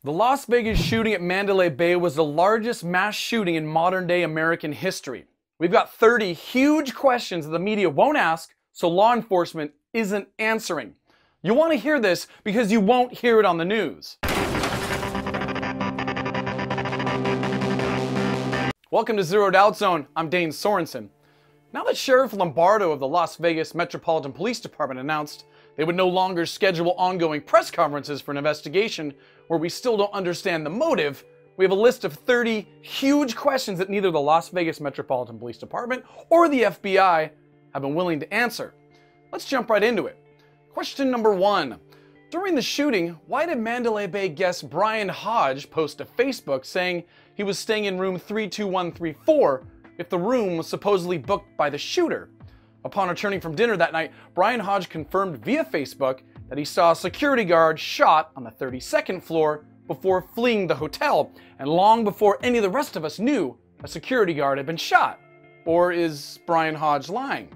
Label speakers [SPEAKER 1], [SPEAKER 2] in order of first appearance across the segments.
[SPEAKER 1] The Las Vegas shooting at Mandalay Bay was the largest mass shooting in modern-day American history. We've got 30 huge questions that the media won't ask, so law enforcement isn't answering. You want to hear this because you won't hear it on the news. Welcome to Zero Doubt Zone. I'm Dane Sorensen. Now that Sheriff Lombardo of the Las Vegas Metropolitan Police Department announced they would no longer schedule ongoing press conferences for an investigation where we still don't understand the motive, we have a list of 30 huge questions that neither the Las Vegas Metropolitan Police Department or the FBI have been willing to answer. Let's jump right into it. Question number 1. During the shooting, why did Mandalay Bay guest Brian Hodge post to Facebook saying he was staying in room 32134 if the room was supposedly booked by the shooter? Upon returning from dinner that night, Brian Hodge confirmed via Facebook that he saw a security guard shot on the 32nd floor before fleeing the hotel, and long before any of the rest of us knew a security guard had been shot. Or is Brian Hodge lying?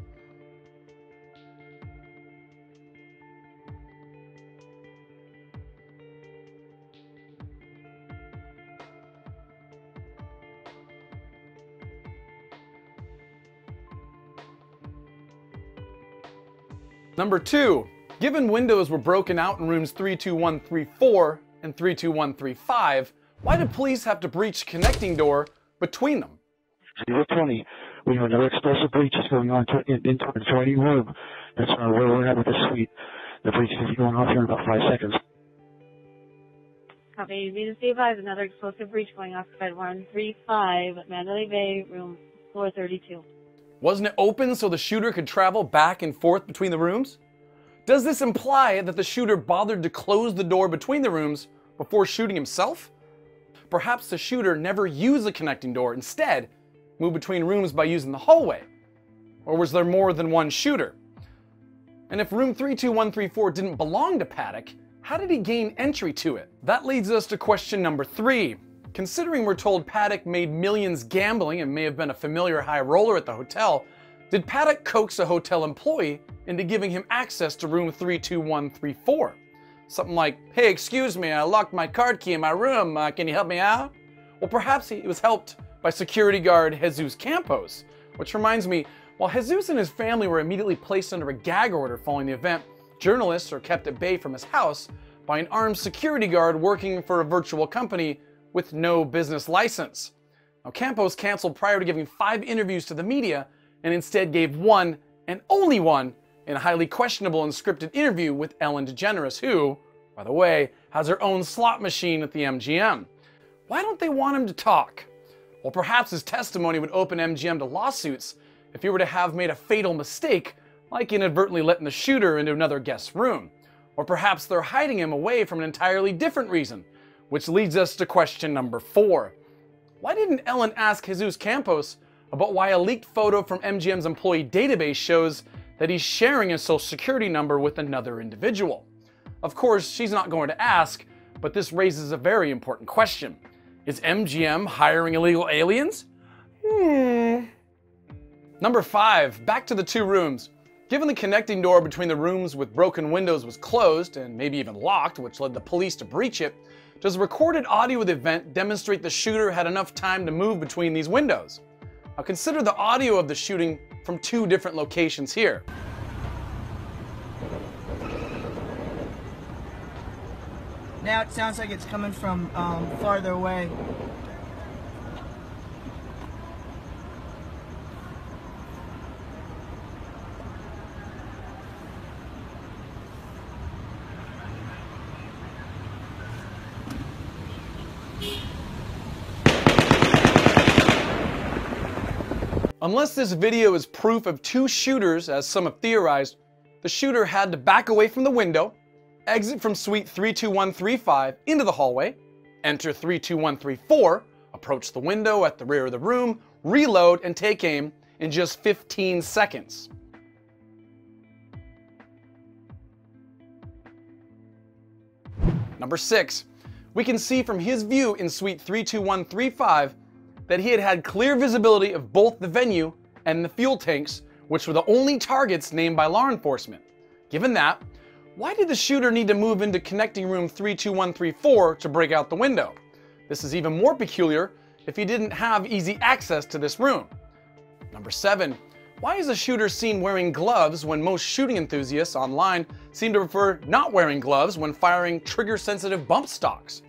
[SPEAKER 1] Number 2, given windows were broken out in rooms 32134 and 32135, why did police have to breach the connecting door between them?
[SPEAKER 2] 020, we have another explosive breach is going on into an adjoining room. That's where we're at with the suite. The breach is going off here in about 5 seconds.
[SPEAKER 3] Copy. Venus B5, another explosive breach going off bed 135, Mandalay Bay, room 432.
[SPEAKER 1] Wasn't it open so the shooter could travel back and forth between the rooms? Does this imply that the shooter bothered to close the door between the rooms before shooting himself? Perhaps the shooter never used the connecting door, instead moved between rooms by using the hallway. Or was there more than one shooter? And if room 32134 didn't belong to Paddock, how did he gain entry to it? That leads us to question number 3. Considering we're told Paddock made millions gambling and may have been a familiar high roller at the hotel, did Paddock coax a hotel employee into giving him access to room 32134? Something like, hey, excuse me, I locked my card key in my room, can you help me out? Well, perhaps he was helped by security guard Jesus Campos, which reminds me, while Jesus and his family were immediately placed under a gag order following the event, journalists are kept at bay from his house by an armed security guard working for a virtual company with no business license. Now, Campos canceled prior to giving 5 interviews to the media and instead gave one and only one in a highly questionable and scripted interview with Ellen DeGeneres, who, by the way, has her own slot machine at the MGM. Why don't they want him to talk? Well, perhaps his testimony would open MGM to lawsuits if he were to have made a fatal mistake, like inadvertently letting the shooter into another guest's room. Or perhaps they're hiding him away from an entirely different reason, which leads us to question number 4. Why didn't Ellen ask Jesus Campos about why a leaked photo from MGM's employee database shows that he's sharing his social security number with another individual? Of course, she's not going to ask, but this raises a very important question. Is MGM hiring illegal aliens? Number 5, back to the 2 rooms. Given the connecting door between the rooms with broken windows was closed, and maybe even locked, which led the police to breach it, does recorded audio of the event demonstrate the shooter had enough time to move between these windows? Now consider the audio of the shooting from 2 different locations here.
[SPEAKER 4] Now it sounds like it's coming from farther away.
[SPEAKER 1] Unless this video is proof of 2 shooters, as some have theorized, the shooter had to back away from the window, exit from suite 32135 into the hallway, enter 32134, approach the window at the rear of the room, reload, and take aim in just 15 seconds. Number 6. We can see from his view in suite 32135 that he had had clear visibility of both the venue and the fuel tanks, which were the only targets named by law enforcement. Given that, Why did the shooter need to move into connecting room 32134 to break out the window? This is even more peculiar if he didn't have easy access to this room. Number 7. Why is the shooter seen wearing gloves when most shooting enthusiasts online seem to prefer not wearing gloves when firing trigger-sensitive bump stocks?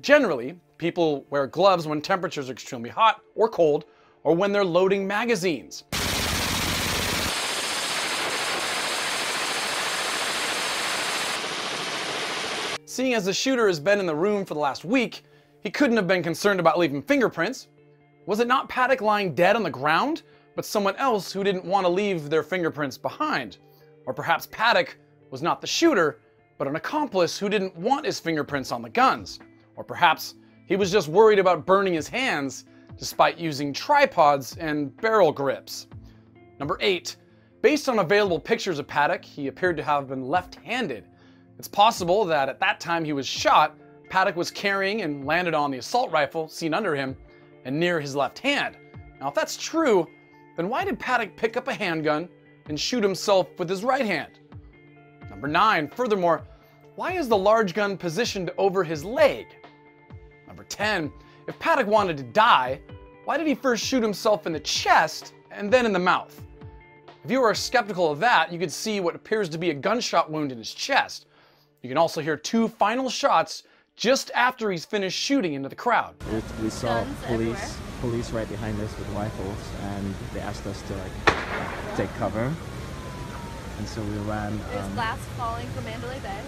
[SPEAKER 1] Generally, people wear gloves when temperatures are extremely hot or cold, or when they're loading magazines. Seeing as the shooter has been in the room for the last week, he couldn't have been concerned about leaving fingerprints. Was it not Paddock lying dead on the ground, but someone else who didn't want to leave their fingerprints behind? Or perhaps Paddock was not the shooter, but an accomplice who didn't want his fingerprints on the guns. Or perhaps he was just worried about burning his hands despite using tripods and barrel grips. Number 8. Based on available pictures of Paddock, he appeared to have been left-handed. It's possible that at that time he was shot, Paddock was carrying and landed on the assault rifle seen under him and near his left hand. Now if that's true, then why did Paddock pick up a handgun and shoot himself with his right hand? Number 9. Furthermore, why is the large gun positioned over his leg? Number 10. If Paddock wanted to die, why did he first shoot himself in the chest and then in the mouth? If you are skeptical of that, you could see what appears to be a gunshot wound in his chest. You can also hear 2 final shots just after he's finished shooting into the crowd.
[SPEAKER 5] We saw police right behind us with rifles, and they asked us to take cover. And so we ran.
[SPEAKER 6] There's glass falling from Mandalay Bay.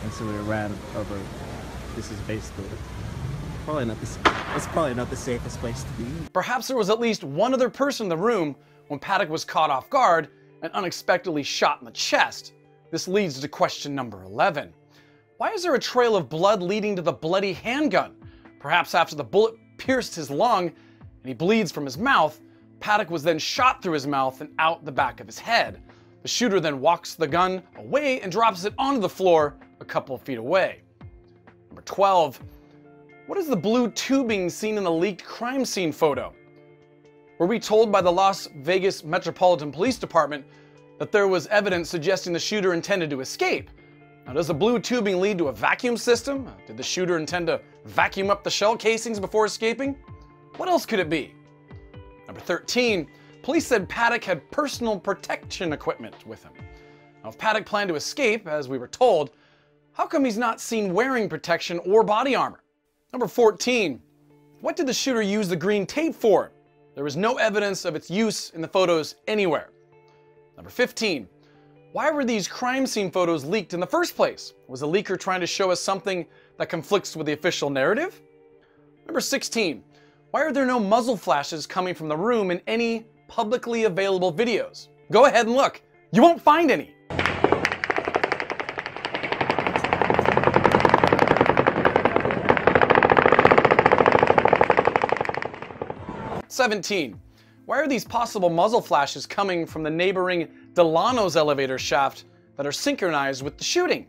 [SPEAKER 5] And so we ran over. This is basically probably not the safest place to be.
[SPEAKER 1] Perhaps there was at least one other person in the room when Paddock was caught off guard and unexpectedly shot in the chest. This leads to question number 11. Why is there a trail of blood leading to the bloody handgun? Perhaps after the bullet pierced his lung and he bleeds from his mouth, Paddock was then shot through his mouth and out the back of his head. The shooter then walks the gun away and drops it onto the floor a couple of feet away. Number 12. What is the blue tubing seen in the leaked crime scene photo? Were we told by the Las Vegas Metropolitan Police Department that there was evidence suggesting the shooter intended to escape? Now, does the blue tubing lead to a vacuum system? Did the shooter intend to vacuum up the shell casings before escaping? What else could it be? Number 13, police said Paddock had personal protection equipment with him. Now, if Paddock planned to escape, as we were told, how come he's not seen wearing protection or body armor? Number 14, what did the shooter use the green tape for? There was no evidence of its use in the photos anywhere. Number 15, why were these crime scene photos leaked in the first place? Was the leaker trying to show us something that conflicts with the official narrative? Number 16, why are there no muzzle flashes coming from the room in any publicly available videos? Go ahead and look. You won't find any. 17. Why are these possible muzzle flashes coming from the neighboring Delano's elevator shaft that are synchronized with the shooting?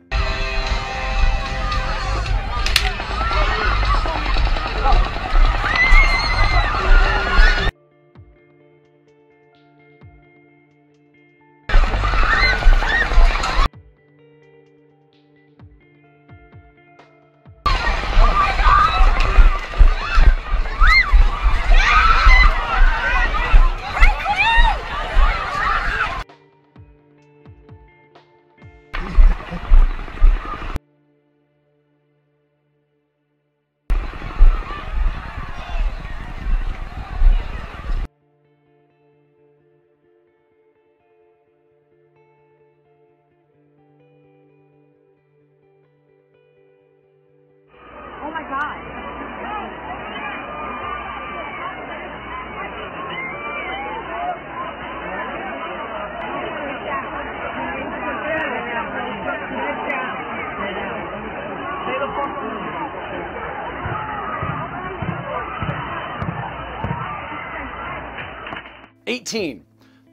[SPEAKER 3] Oh my God.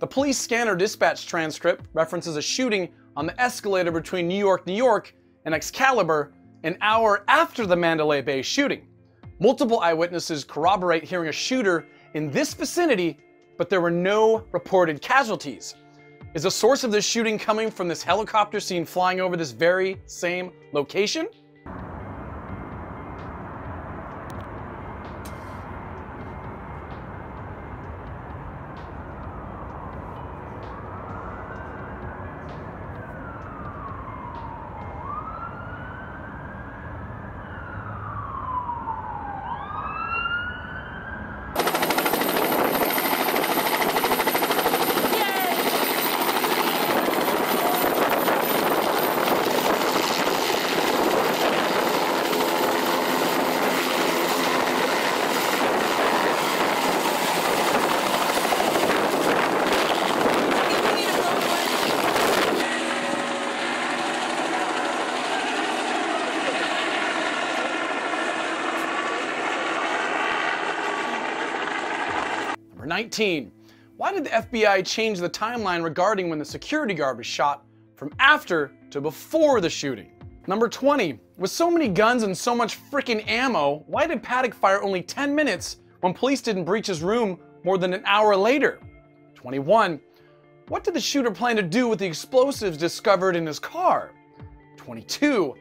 [SPEAKER 3] The police scanner dispatch transcript references a shooting on the escalator between New York and Excalibur an hour after the Mandalay Bay shooting.
[SPEAKER 1] Multiple eyewitnesses corroborate hearing a shooter in this vicinity, but there were no reported casualties. Is the source of this shooting coming from this helicopter seen flying over this very same location? Number 19. Why did the FBI change the timeline regarding when the security guard was shot from after to before the shooting? Number 20. With so many guns and so much freaking ammo, why did Paddock fire only 10 minutes when police didn't breach his room more than an hour later? 21. What did the shooter plan to do with the explosives discovered in his car? 22.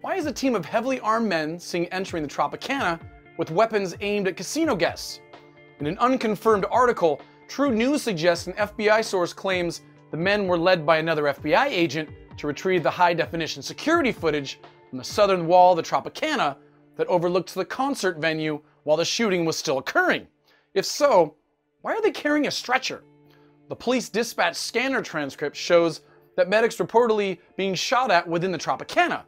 [SPEAKER 1] Why is a team of heavily armed men seen entering the Tropicana with weapons aimed at casino guests? In an unconfirmed article, True News suggests an FBI source claims the men were led by another FBI agent to retrieve the high-definition security footage from the southern wall of the Tropicana that overlooked the concert venue while the shooting was still occurring. If so, why are they carrying a stretcher? The police dispatch scanner transcript shows that medics reportedly being shot at within the Tropicana.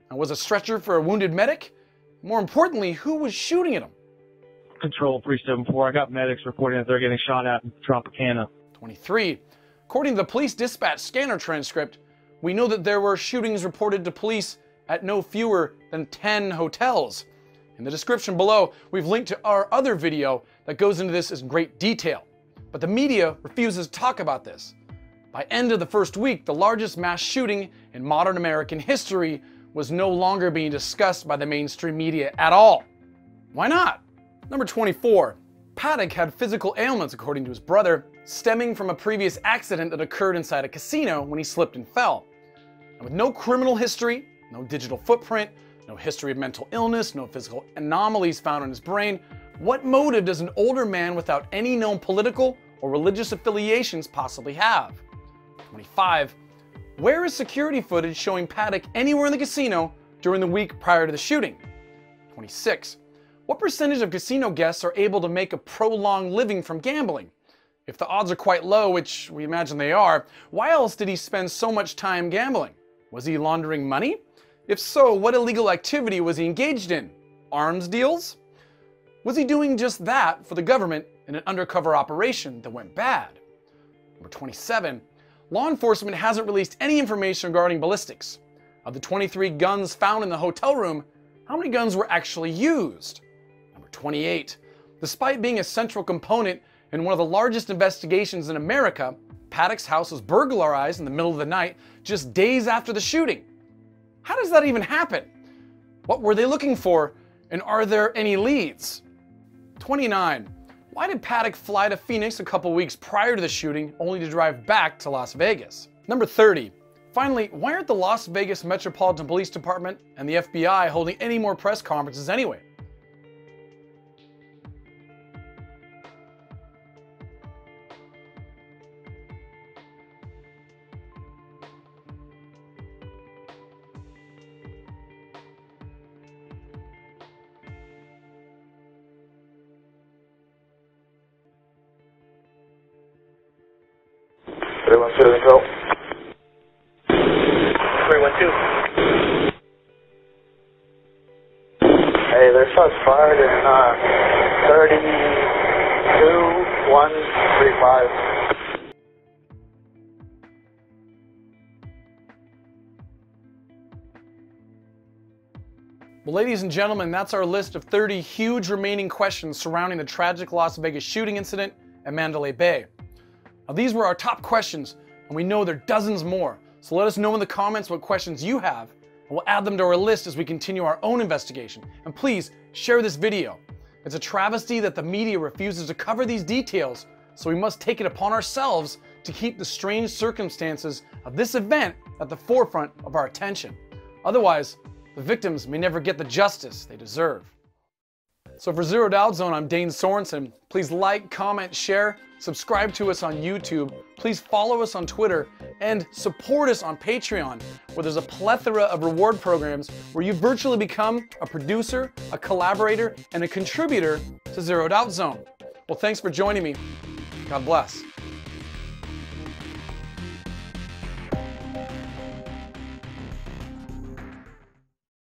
[SPEAKER 1] And was a stretcher for a wounded medic? More importantly, who was shooting at him?
[SPEAKER 2] Control 374. I got medics reporting that they're getting shot at in Tropicana.
[SPEAKER 1] 23. According to the police dispatch scanner transcript, we know that there were shootings reported to police at no fewer than 10 hotels. In the description below, we've linked to our other video that goes into this in great detail. But the media refuses to talk about this. By end of the first week, the largest mass shooting in modern American history was no longer being discussed by the mainstream media at all. Why not? Number 24. Paddock had physical ailments, according to his brother, stemming from a previous accident that occurred inside a casino when he slipped and fell. And with no criminal history, no digital footprint, no history of mental illness, no physical anomalies found in his brain, what motive does an older man without any known political or religious affiliations possibly have? 25. Where is security footage showing Paddock anywhere in the casino during the week prior to the shooting? 26. What percentage of casino guests are able to make a prolonged living from gambling? If the odds are quite low, which we imagine they are, why else did he spend so much time gambling? Was he laundering money? If so, what illegal activity was he engaged in? Arms deals? Was he doing just that for the government in an undercover operation that went bad? Number 27. Law enforcement hasn't released any information regarding ballistics. Of the 23 guns found in the hotel room, how many guns were actually used? Number 28. Despite being a central component in one of the largest investigations in America, Paddock's house was burglarized in the middle of the night just days after the shooting. How does that even happen? What were they looking for, and are there any leads? 29. Why did Paddock fly to Phoenix a couple weeks prior to the shooting only to drive back to Las Vegas? Number 30. Finally, why aren't the Las Vegas Metropolitan Police Department and the FBI holding any more press conferences anyway?
[SPEAKER 2] Go.
[SPEAKER 7] 312. Hey, there's shots fired in 32135.
[SPEAKER 1] Well, ladies and gentlemen, that's our list of 30 huge remaining questions surrounding the tragic Las Vegas shooting incident at Mandalay Bay. Now, these were our top questions, and we know there are dozens more, so let us know in the comments what questions you have, We'll add them to our list as we continue our own investigation. And please share this video. It's a travesty that the media refuses to cover these details, so we must take it upon ourselves to keep the strange circumstances of this event at the forefront of our attention. Otherwise, the victims may never get the justice they deserve. So for Zero Doubt Zone, I'm Dane Sorensen. Please like, comment, share, subscribe to us on YouTube. Please follow us on Twitter and support us on Patreon, where there's a plethora of reward programs where you virtually become a producer, a collaborator, and a contributor to Zero Doubt Zone. Well, thanks for joining me. God bless.